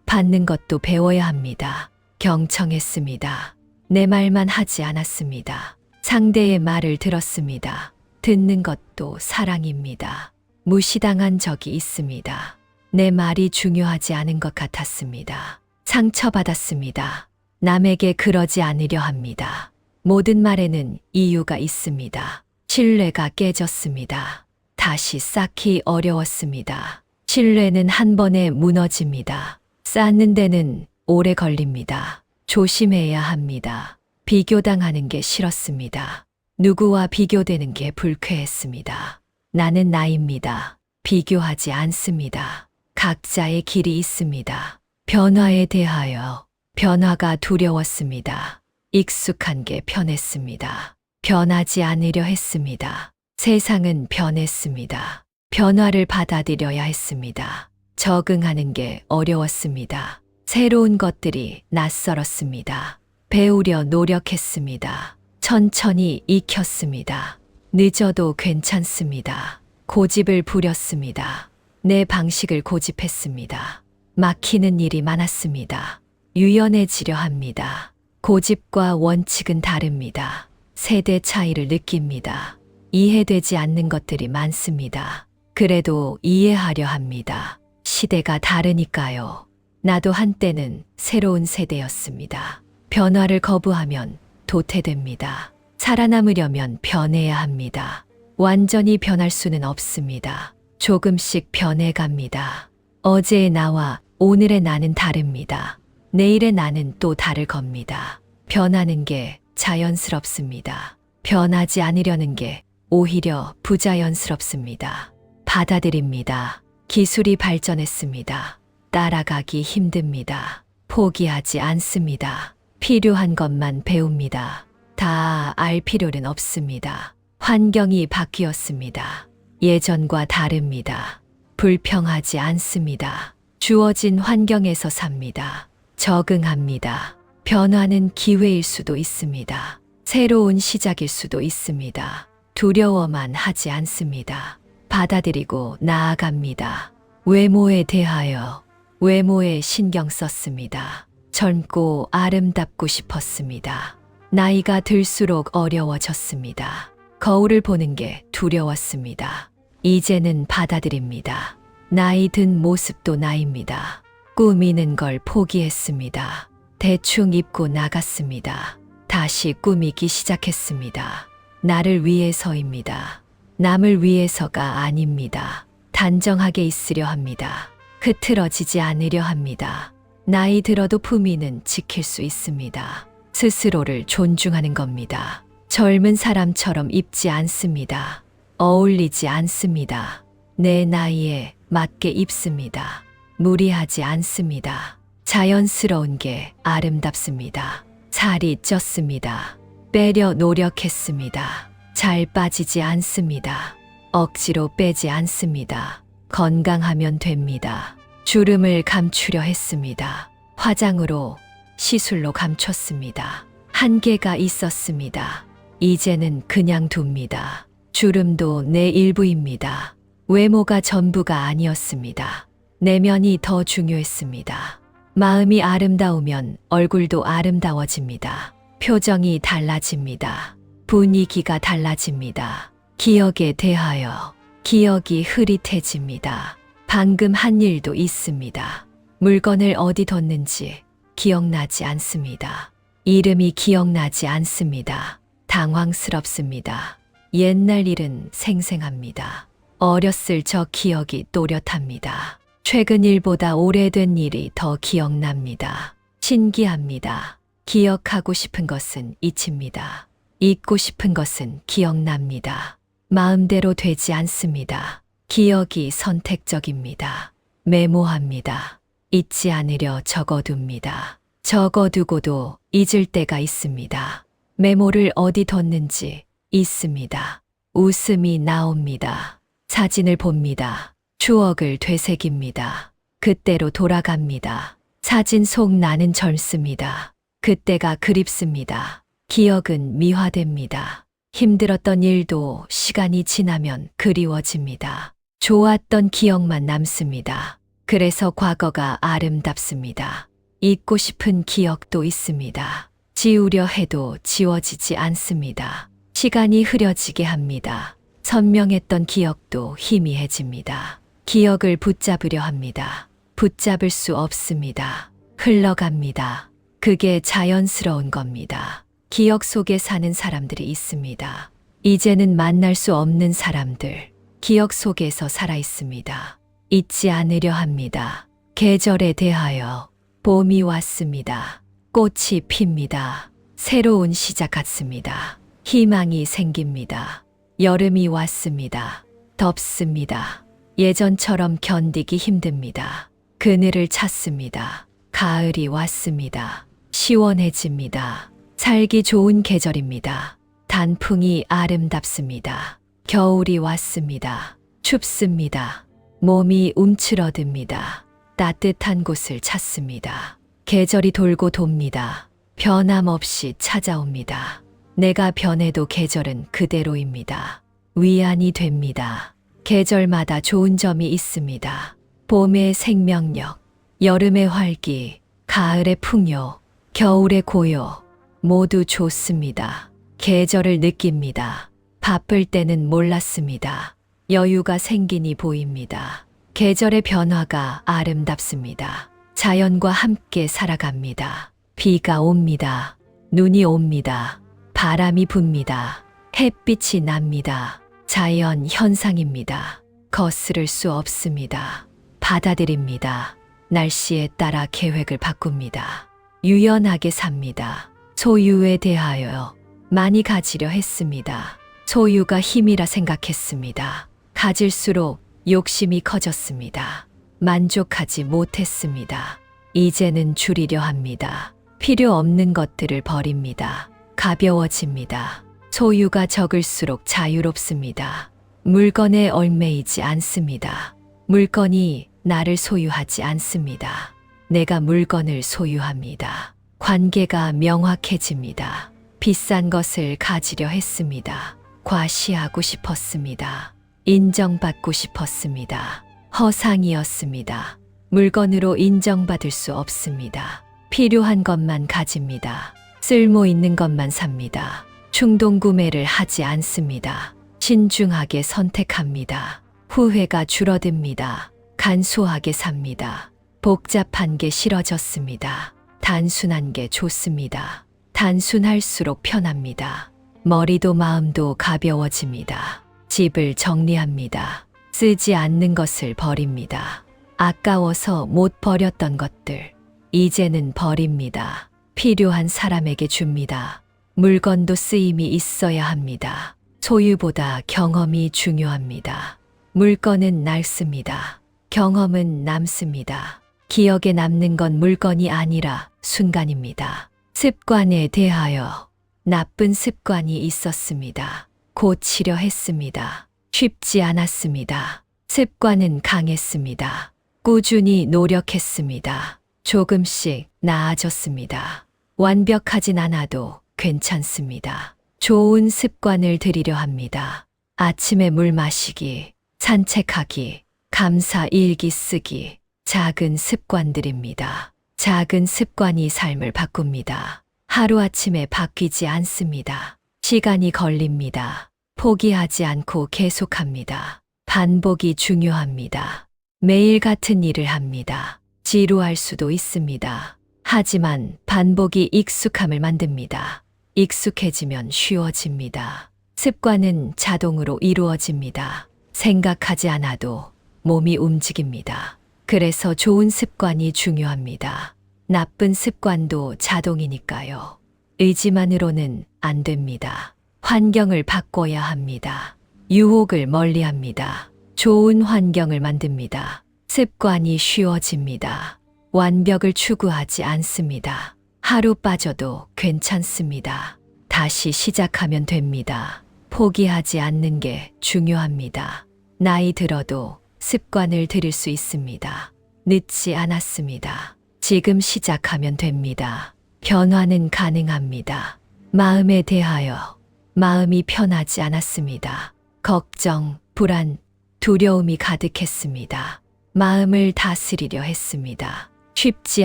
받는 것도 배워야 합니다. 경청했습니다. 내 말만 하지 않았습니다. 상대의 말을 들었습니다. 듣는 것도 사랑입니다. 무시당한 적이 있습니다. 내 말이 중요하지 않은 것 같았습니다. 상처받았습니다. 남에게 그러지 않으려 합니다. 모든 말에는 이유가 있습니다. 신뢰가 깨졌습니다. 다시 쌓기 어려웠습니다. 신뢰는 한 번에 무너집니다. 쌓는 데는 오래 걸립니다. 조심해야 합니다. 비교당하는 게 싫었습니다. 누구와 비교되는 게 불쾌했습니다. 나는 나입니다. 비교하지 않습니다. 각자의 길이 있습니다. 변화에 대하여 변화가 두려웠습니다. 익숙한 게 편했습니다. 변하지 않으려 했습니다. 세상은 변했습니다. 변화를 받아들여야 했습니다. 적응하는 게 어려웠습니다. 새로운 것들이 낯설었습니다. 배우려 노력했습니다. 천천히 익혔습니다. 늦어도 괜찮습니다. 고집을 부렸습니다. 내 방식을 고집했습니다. 막히는 일이 많았습니다. 유연해지려 합니다. 고집과 원칙은 다릅니다. 세대 차이를 느낍니다. 이해되지 않는 것들이 많습니다. 그래도 이해하려 합니다. 시대가 다르니까요. 나도 한때는 새로운 세대였습니다. 변화를 거부하면 도태됩니다. 살아남으려면 변해야 합니다. 완전히 변할 수는 없습니다. 조금씩 변해갑니다. 어제의 나와 오늘의 나는 다릅니다. 내일의 나는 또 다를 겁니다. 변하는 게 자연스럽습니다. 변하지 않으려는 게 오히려 부자연스럽습니다. 받아들입니다. 기술이 발전했습니다. 따라가기 힘듭니다. 포기하지 않습니다. 필요한 것만 배웁니다. 다 알 필요는 없습니다. 환경이 바뀌었습니다. 예전과 다릅니다. 불평하지 않습니다. 주어진 환경에서 삽니다. 적응합니다. 변화는 기회일 수도 있습니다. 새로운 시작일 수도 있습니다. 두려워만 하지 않습니다. 받아들이고 나아갑니다. 외모에 대하여 외모에 신경 썼습니다. 젊고 아름답고 싶었습니다. 나이가 들수록 어려워졌습니다. 거울을 보는 게 두려웠습니다. 이제는 받아들입니다. 나이 든 모습도 나입니다. 꾸미는 걸 포기했습니다. 대충 입고 나갔습니다. 다시 꾸미기 시작했습니다. 나를 위해서입니다. 남을 위해서가 아닙니다. 단정하게 있으려 합니다. 흐트러지지 않으려 합니다. 나이 들어도 품위는 지킬 수 있습니다. 스스로를 존중하는 겁니다. 젊은 사람처럼 입지 않습니다. 어울리지 않습니다. 내 나이에 맞게 입습니다. 무리하지 않습니다. 자연스러운 게 아름답습니다. 살이 쪘습니다. 빼려 노력했습니다. 잘 빠지지 않습니다. 억지로 빼지 않습니다. 건강하면 됩니다. 주름을 감추려 했습니다. 화장으로, 시술로 감췄습니다. 한계가 있었습니다. 이제는 그냥 둡니다. 주름도 내 일부입니다. 외모가 전부가 아니었습니다. 내면이 더 중요했습니다. 마음이 아름다우면 얼굴도 아름다워집니다. 표정이 달라집니다. 분위기가 달라집니다. 기억에 대하여 기억이 흐릿해집니다. 방금 한 일도 있습니다. 물건을 어디 뒀는지 기억나지 않습니다. 이름이 기억나지 않습니다. 당황스럽습니다. 옛날 일은 생생합니다. 어렸을 저 기억이 또렷합니다. 최근 일보다 오래된 일이 더 기억납니다. 신기합니다. 기억하고 싶은 것은 잊힙니다. 잊고 싶은 것은 기억납니다. 마음대로 되지 않습니다. 기억이 선택적입니다. 메모합니다. 잊지 않으려 적어둡니다. 적어두고도 잊을 때가 있습니다. 메모를 어디 뒀는지 잊습니다. 웃음이 나옵니다. 사진을 봅니다. 추억을 되새깁니다. 그때로 돌아갑니다. 사진 속 나는 젊습니다. 그때가 그립습니다. 기억은 미화됩니다. 힘들었던 일도 시간이 지나면 그리워집니다. 좋았던 기억만 남습니다. 그래서 과거가 아름답습니다. 잊고 싶은 기억도 있습니다. 지우려 해도 지워지지 않습니다. 시간이 흐려지게 합니다. 선명했던 기억도 희미해집니다. 기억을 붙잡으려 합니다. 붙잡을 수 없습니다. 흘러갑니다. 그게 자연스러운 겁니다. 기억 속에 사는 사람들이 있습니다. 이제는 만날 수 없는 사람들, 기억 속에서 살아 있습니다. 잊지 않으려 합니다. 계절에 대하여 봄이 왔습니다. 꽃이 핍니다. 새로운 시작 같습니다. 희망이 생깁니다. 여름이 왔습니다. 덥습니다. 예전처럼 견디기 힘듭니다. 그늘을 찾습니다. 가을이 왔습니다. 시원해집니다. 살기 좋은 계절입니다. 단풍이 아름답습니다. 겨울이 왔습니다. 춥습니다. 몸이 움츠러듭니다. 따뜻한 곳을 찾습니다. 계절이 돌고 돕니다. 변함없이 찾아옵니다. 내가 변해도 계절은 그대로입니다. 위안이 됩니다. 계절마다 좋은 점이 있습니다. 봄의 생명력, 여름의 활기, 가을의 풍요, 겨울의 고요, 모두 좋습니다. 계절을 느낍니다. 바쁠 때는 몰랐습니다. 여유가 생기니 보입니다. 계절의 변화가 아름답습니다. 자연과 함께 살아갑니다. 비가 옵니다. 눈이 옵니다. 바람이 붑니다. 햇빛이 납니다. 자연 현상입니다. 거스를 수 없습니다. 받아들입니다. 날씨에 따라 계획을 바꿉니다. 유연하게 삽니다. 소유에 대하여 많이 가지려 했습니다. 소유가 힘이라 생각했습니다. 가질수록 욕심이 커졌습니다. 만족하지 못했습니다. 이제는 줄이려 합니다. 필요 없는 것들을 버립니다. 가벼워집니다. 소유가 적을수록 자유롭습니다. 물건에 얽매이지 않습니다. 물건이 나를 소유하지 않습니다. 내가 물건을 소유합니다. 관계가 명확해집니다. 비싼 것을 가지려 했습니다. 과시하고 싶었습니다. 인정받고 싶었습니다. 허상이었습니다. 물건으로 인정받을 수 없습니다. 필요한 것만 가집니다. 쓸모 있는 것만 삽니다. 충동 구매를 하지 않습니다. 신중하게 선택합니다. 후회가 줄어듭니다. 간소하게 삽니다. 복잡한 게 싫어졌습니다. 단순한 게 좋습니다. 단순할수록 편합니다. 머리도 마음도 가벼워집니다. 집을 정리합니다. 쓰지 않는 것을 버립니다. 아까워서 못 버렸던 것들, 이제는 버립니다. 필요한 사람에게 줍니다. 물건도 쓰임이 있어야 합니다. 소유보다 경험이 중요합니다. 물건은 낡습니다. 경험은 남습니다. 기억에 남는 건 물건이 아니라 순간입니다. 습관에 대하여 나쁜 습관이 있었습니다. 고치려 했습니다. 쉽지 않았습니다. 습관은 강했습니다. 꾸준히 노력했습니다. 조금씩 나아졌습니다. 완벽하진 않아도 괜찮습니다. 좋은 습관을 들이려 합니다. 아침에 물 마시기, 산책하기, 감사 일기 쓰기, 작은 습관들입니다. 작은 습관이 삶을 바꿉니다. 하루아침에 바뀌지 않습니다. 시간이 걸립니다. 포기하지 않고 계속합니다. 반복이 중요합니다. 매일 같은 일을 합니다. 지루할 수도 있습니다. 하지만 반복이 익숙함을 만듭니다. 익숙해지면 쉬워집니다. 습관은 자동으로 이루어집니다. 생각하지 않아도 몸이 움직입니다. 그래서 좋은 습관이 중요합니다. 나쁜 습관도 자동이니까요. 의지만으로는 안 됩니다. 환경을 바꿔야 합니다. 유혹을 멀리합니다. 좋은 환경을 만듭니다. 습관이 쉬워집니다. 완벽을 추구하지 않습니다. 하루 빠져도 괜찮습니다. 다시 시작하면 됩니다. 포기하지 않는 게 중요합니다. 나이 들어도 습관을 들일 수 있습니다. 늦지 않았습니다. 지금 시작하면 됩니다. 변화는 가능합니다. 마음에 대하여 마음이 편하지 않았습니다. 걱정, 불안, 두려움이 가득했습니다. 마음을 다스리려 했습니다. 쉽지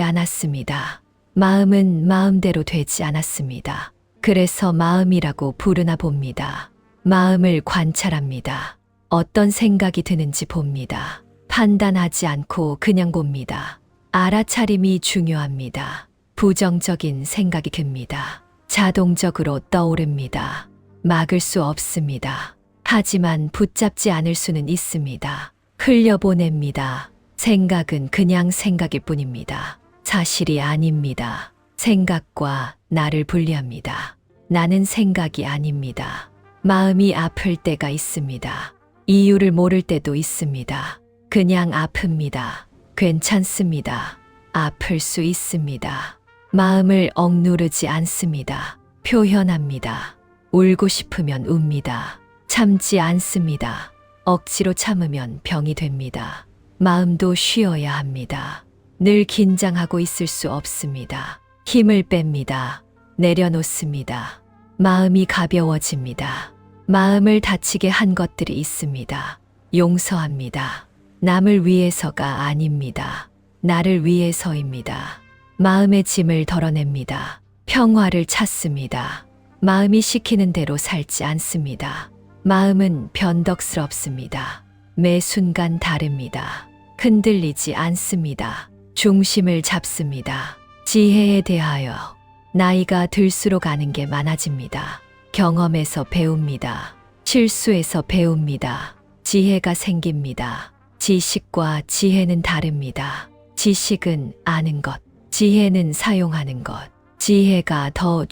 않았습니다. 마음은 마음대로 되지 않았습니다. 그래서 마음이라고 부르나 봅니다. 마음을 관찰합니다. 어떤 생각이 드는지 봅니다. 판단하지 않고 그냥 봅니다. 알아차림이 중요합니다. 부정적인 생각이 듭니다. 자동적으로 떠오릅니다. 막을 수 없습니다. 하지만 붙잡지 않을 수는 있습니다. 흘려보냅니다. 생각은 그냥 생각일 뿐입니다. 사실이 아닙니다. 생각과 나를 분리합니다. 나는 생각이 아닙니다. 마음이 아플 때가 있습니다. 이유를 모를 때도 있습니다. 그냥 아픕니다. 괜찮습니다. 아플 수 있습니다. 마음을 억누르지 않습니다. 표현합니다. 울고 싶으면 웁니다. 참지 않습니다. 억지로 참으면 병이 됩니다. 마음도 쉬어야 합니다. 늘 긴장하고 있을 수 없습니다. 힘을 뺍니다. 내려놓습니다. 마음이 가벼워집니다. 마음을 다치게 한 것들이 있습니다. 용서합니다. 남을 위해서가 아닙니다. 나를 위해서입니다. 마음의 짐을 덜어냅니다. 평화를 찾습니다. 마음이 시키는 대로 살지 않습니다. 마음은 변덕스럽습니다. 매 순간 다릅니다. 흔들리지 않습니다. 중심을 잡습니다. 지혜에 대하여 나이가 들수록 아는 게 많아집니다. 경험에서 배웁니다. 실수에서 배웁니다. 지혜가 생깁니다. 지식과 지혜는 다릅니다. 지식은 아는 것, 지혜는 사용하는 것. 지혜가 더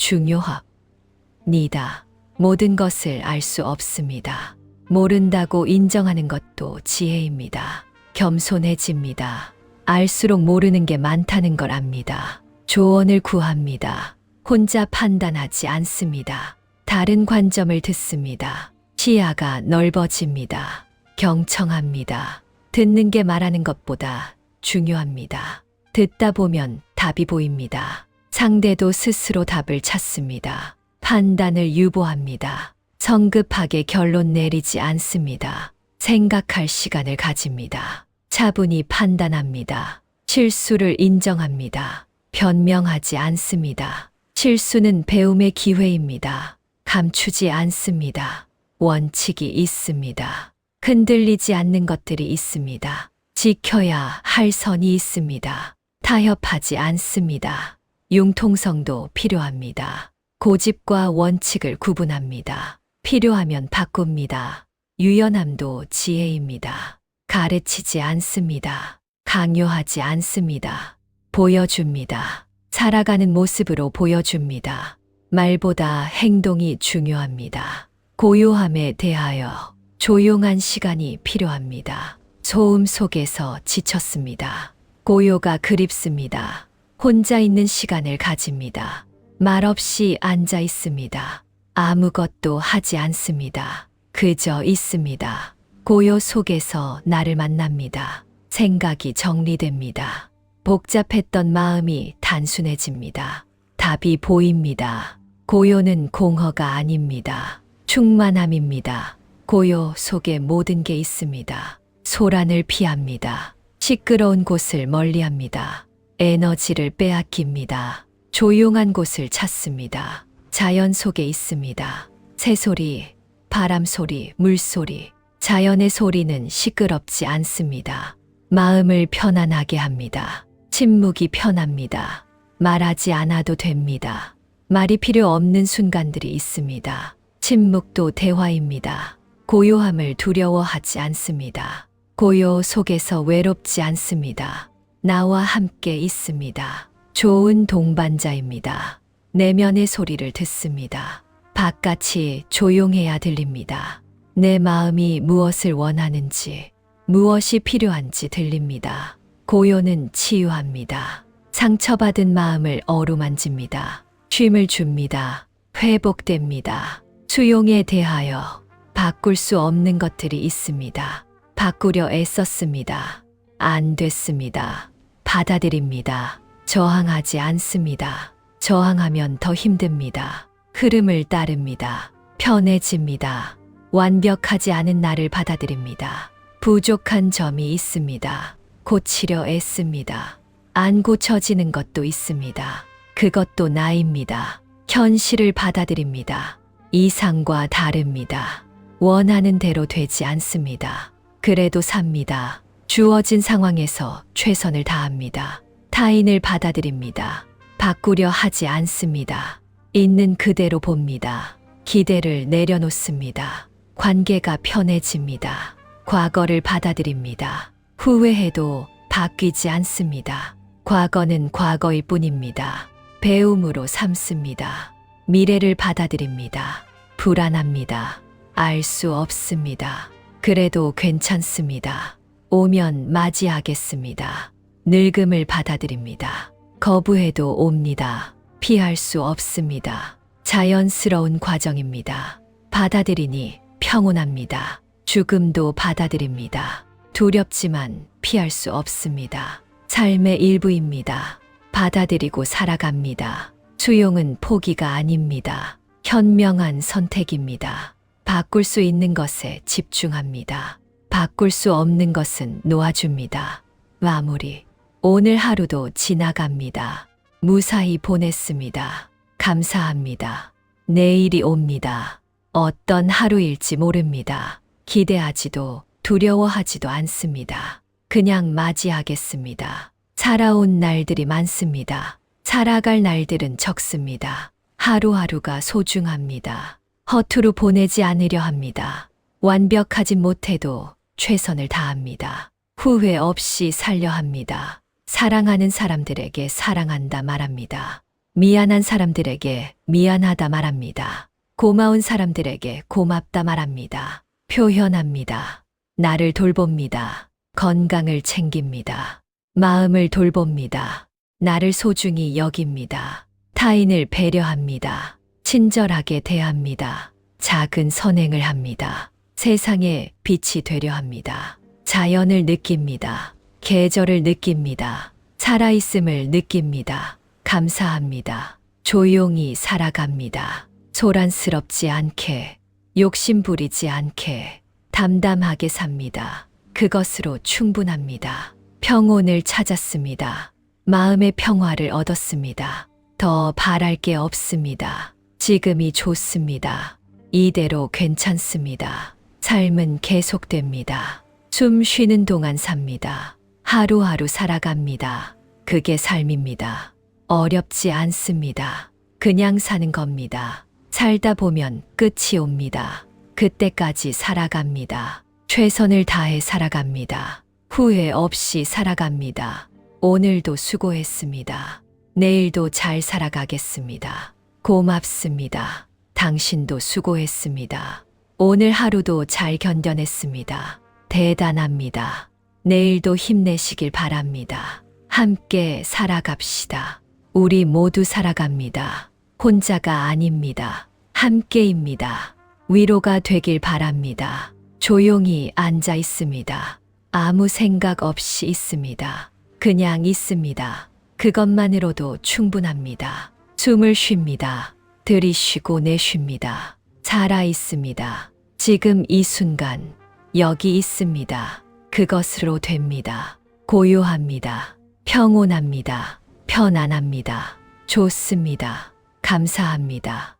중요합니다. 모든 것을 알 수 없습니다. 모른다고 인정하는 것도 지혜입니다. 겸손해집니다. 알수록 모르는 게 많다는 걸 압니다. 조언을 구합니다. 혼자 판단하지 않습니다. 다른 관점을 듣습니다. 시야가 넓어집니다. 경청합니다. 듣는 게 말하는 것보다 중요합니다. 듣다 보면 답이 보입니다. 상대도 스스로 답을 찾습니다. 판단을 유보합니다. 성급하게 결론 내리지 않습니다. 생각할 시간을 가집니다. 차분히 판단합니다. 실수를 인정합니다. 변명하지 않습니다. 실수는 배움의 기회입니다. 감추지 않습니다. 원칙이 있습니다. 흔들리지 않는 것들이 있습니다. 지켜야 할 선이 있습니다. 타협하지 않습니다. 융통성도 필요합니다. 고집과 원칙을 구분합니다. 필요하면 바꿉니다. 유연함도 지혜입니다. 가르치지 않습니다. 강요하지 않습니다. 보여줍니다. 살아가는 모습으로 보여줍니다. 말보다 행동이 중요합니다. 고요함에 대하여 조용한 시간이 필요합니다. 소음 속에서 지쳤습니다. 고요가 그립습니다. 혼자 있는 시간을 가집니다. 말없이 앉아 있습니다. 아무것도 하지 않습니다. 그저 있습니다. 고요 속에서 나를 만납니다. 생각이 정리됩니다. 복잡했던 마음이 단순해집니다. 답이 보입니다. 고요는 공허가 아닙니다. 충만함입니다. 고요 속에 모든 게 있습니다. 소란을 피합니다. 시끄러운 곳을 멀리합니다. 에너지를 빼앗깁니다. 조용한 곳을 찾습니다. 자연 속에 있습니다. 새소리, 바람소리, 물소리, 자연의 소리는 시끄럽지 않습니다. 마음을 편안하게 합니다. 침묵이 편합니다. 말하지 않아도 됩니다. 말이 필요 없는 순간들이 있습니다. 침묵도 대화입니다. 고요함을 두려워하지 않습니다. 고요 속에서 외롭지 않습니다. 나와 함께 있습니다. 좋은 동반자입니다. 내면의 소리를 듣습니다. 바깥이 조용해야 들립니다. 내 마음이 무엇을 원하는지, 무엇이 필요한지 들립니다. 고요는 치유합니다. 상처받은 마음을 어루만집니다. 쉼을 줍니다. 회복됩니다. 수용에 대하여 바꿀 수 없는 것들이 있습니다. 바꾸려 애썼습니다. 안 됐습니다. 받아들입니다. 저항하지 않습니다. 저항하면 더 힘듭니다. 흐름을 따릅니다. 편해집니다. 완벽하지 않은 나를 받아들입니다. 부족한 점이 있습니다. 고치려 애씁니다. 안 고쳐지는 것도 있습니다. 그것도 나입니다. 현실을 받아들입니다. 이상과 다릅니다. 원하는 대로 되지 않습니다. 그래도 삽니다. 주어진 상황에서 최선을 다합니다. 타인을 받아들입니다. 바꾸려 하지 않습니다. 있는 그대로 봅니다. 기대를 내려놓습니다. 관계가 편해집니다. 과거를 받아들입니다. 후회해도 바뀌지 않습니다. 과거는 과거일 뿐입니다. 배움으로 삼습니다. 미래를 받아들입니다. 불안합니다. 알 수 없습니다. 그래도 괜찮습니다. 오면 맞이하겠습니다. 늙음을 받아들입니다. 거부해도 옵니다. 피할 수 없습니다. 자연스러운 과정입니다. 받아들이니 평온합니다. 죽음도 받아들입니다. 두렵지만 피할 수 없습니다. 삶의 일부입니다. 받아들이고 살아갑니다. 수용은 포기가 아닙니다. 현명한 선택입니다. 바꿀 수 있는 것에 집중합니다. 바꿀 수 없는 것은 놓아줍니다. 마무리. 오늘 하루도 지나갑니다. 무사히 보냈습니다. 감사합니다. 내일이 옵니다. 어떤 하루일지 모릅니다. 기대하지도 두려워하지도 않습니다. 그냥 맞이하겠습니다. 살아온 날들이 많습니다. 살아갈 날들은 적습니다. 하루하루가 소중합니다. 허투루 보내지 않으려 합니다. 완벽하진 못해도 최선을 다합니다. 후회 없이 살려 합니다. 사랑하는 사람들에게 사랑한다 말합니다. 미안한 사람들에게 미안하다 말합니다. 고마운 사람들에게 고맙다 말합니다. 표현합니다. 나를 돌봅니다. 건강을 챙깁니다. 마음을 돌봅니다. 나를 소중히 여깁니다. 타인을 배려합니다. 친절하게 대합니다. 작은 선행을 합니다. 세상에 빛이 되려 합니다. 자연을 느낍니다. 계절을 느낍니다. 살아있음을 느낍니다. 감사합니다. 조용히 살아갑니다. 소란스럽지 않게, 욕심 부리지 않게, 담담하게 삽니다. 그것으로 충분합니다. 평온을 찾았습니다. 마음의 평화를 얻었습니다. 더 바랄 게 없습니다. 지금이 좋습니다. 이대로 괜찮습니다. 삶은 계속됩니다. 숨 쉬는 동안 삽니다. 하루하루 살아갑니다. 그게 삶입니다. 어렵지 않습니다. 그냥 사는 겁니다. 살다 보면 끝이 옵니다. 그때까지 살아갑니다. 최선을 다해 살아갑니다. 후회 없이 살아갑니다. 오늘도 수고했습니다. 내일도 잘 살아가겠습니다. 고맙습니다. 당신도 수고했습니다. 오늘 하루도 잘 견뎌냈습니다. 대단합니다. 내일도 힘내시길 바랍니다. 함께 살아갑시다. 우리 모두 살아갑니다. 혼자가 아닙니다. 함께입니다. 위로가 되길 바랍니다. 조용히 앉아 있습니다. 아무 생각 없이 있습니다. 그냥 있습니다. 그것만으로도 충분합니다. 숨을 쉽니다. 들이쉬고 내쉽니다. 살아 있습니다. 지금 이 순간 여기 있습니다. 그것으로 됩니다. 고요합니다. 평온합니다. 편안합니다. 좋습니다. 감사합니다.